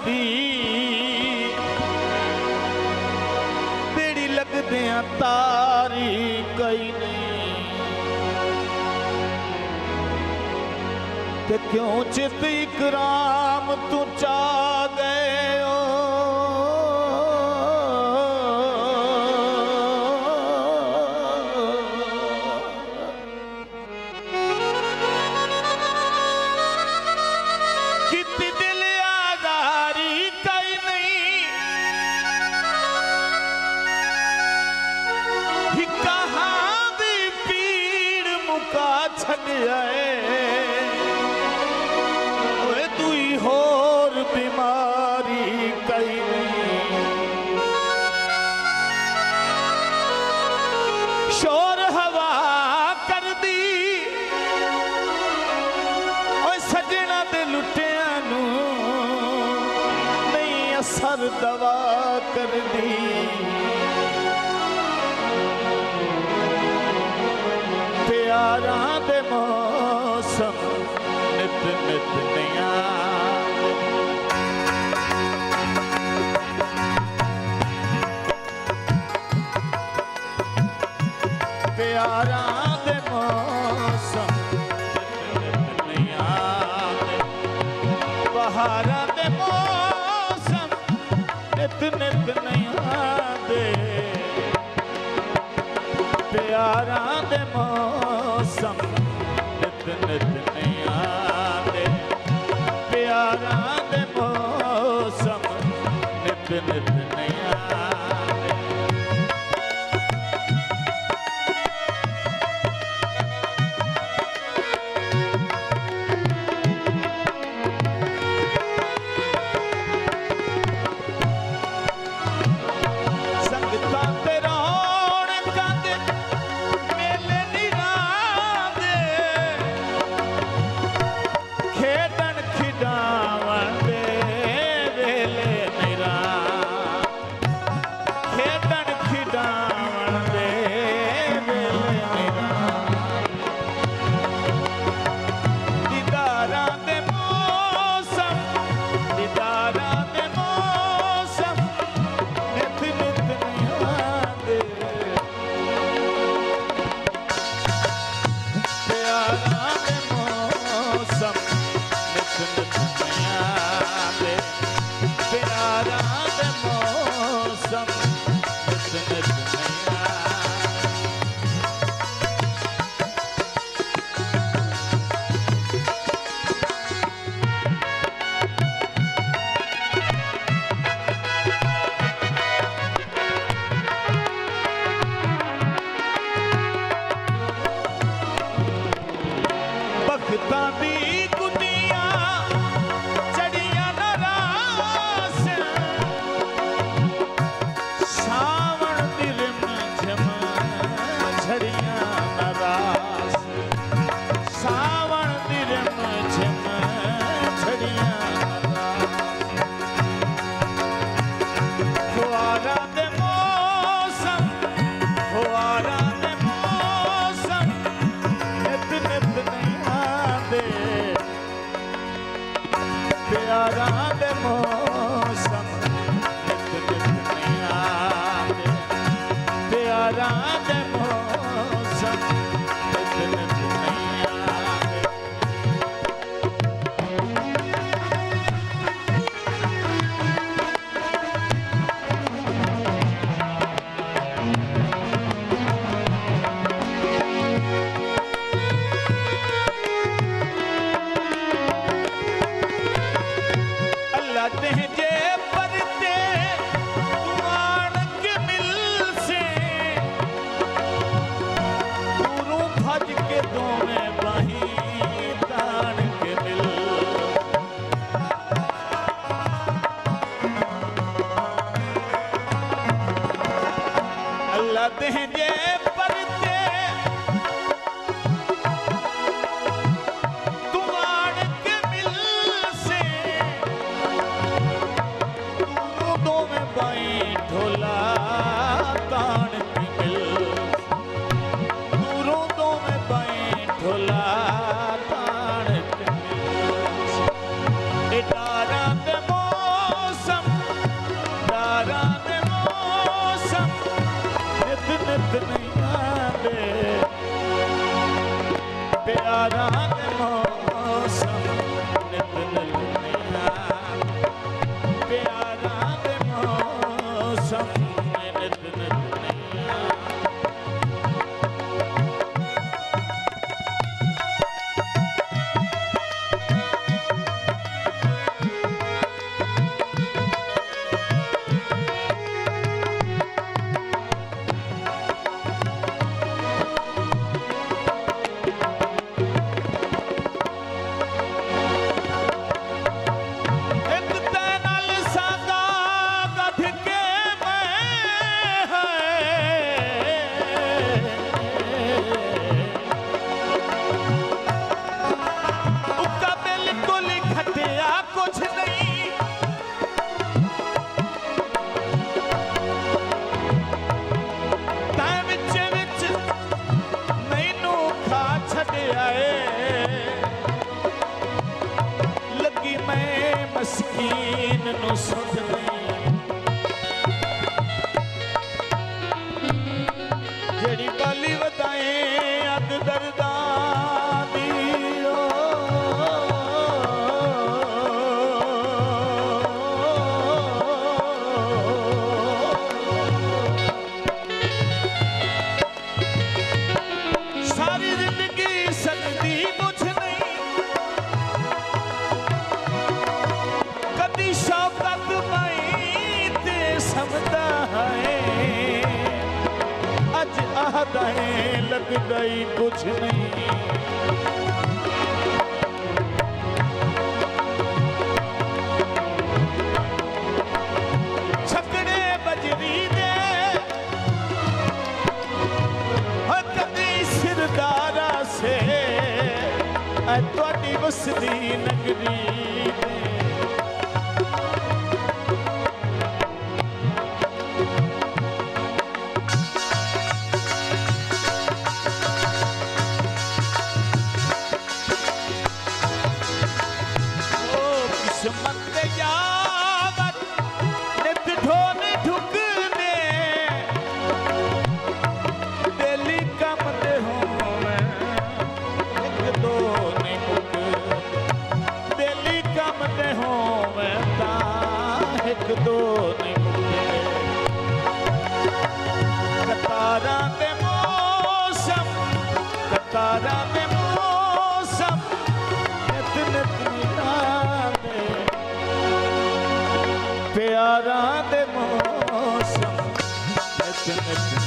दी बेड़ी लगदे तारी कई नहीं ते क्यों चित इकराम तू चा गए हो कितनी दिल आजारी कई नहीं ही कहाँ दी पीड़ मुका छड़ जाए होर बीमारी कई नहीं शोर हवा कर दी और सजना दे लुटिया नू नहीं असर दवा कर दी प्यारा दे मौसम नित नित नया प्यारा दे मौसम बहारा दे मौसम नित नित नया दे प्यारा दे मौसम नित नित नया दे प्यारा दे मौसम नित नित नया प्यारा दे मौसम नित नित नया दे प्यारा दे मौसम नित नित नया जे परते तुआन के मिल से दूरों भज के दोवें बाही तान के मिल अल्लाह दे जे परते तुआन के मिल से ढोला तान की मिल दूरों दो में बाएं ढोला तान की मिल इटारा दे मौसम मौसम में नित नित नैया। मस्कीन नु सुध जेड़ी बाली वधाए अद दर्दा दी सारी जिंदगी सकती मुझ नहीं कदी शौकत मई ते समझदा है अज आहदाए लग गई कुछ नहीं छकड़े बजरी दे कदी सिरदारा से तुहाडी वसदी नगरी दो नहीं मुकदे कतारा दे मौसम नित नित निराले प्यारा दे मौसम नित नित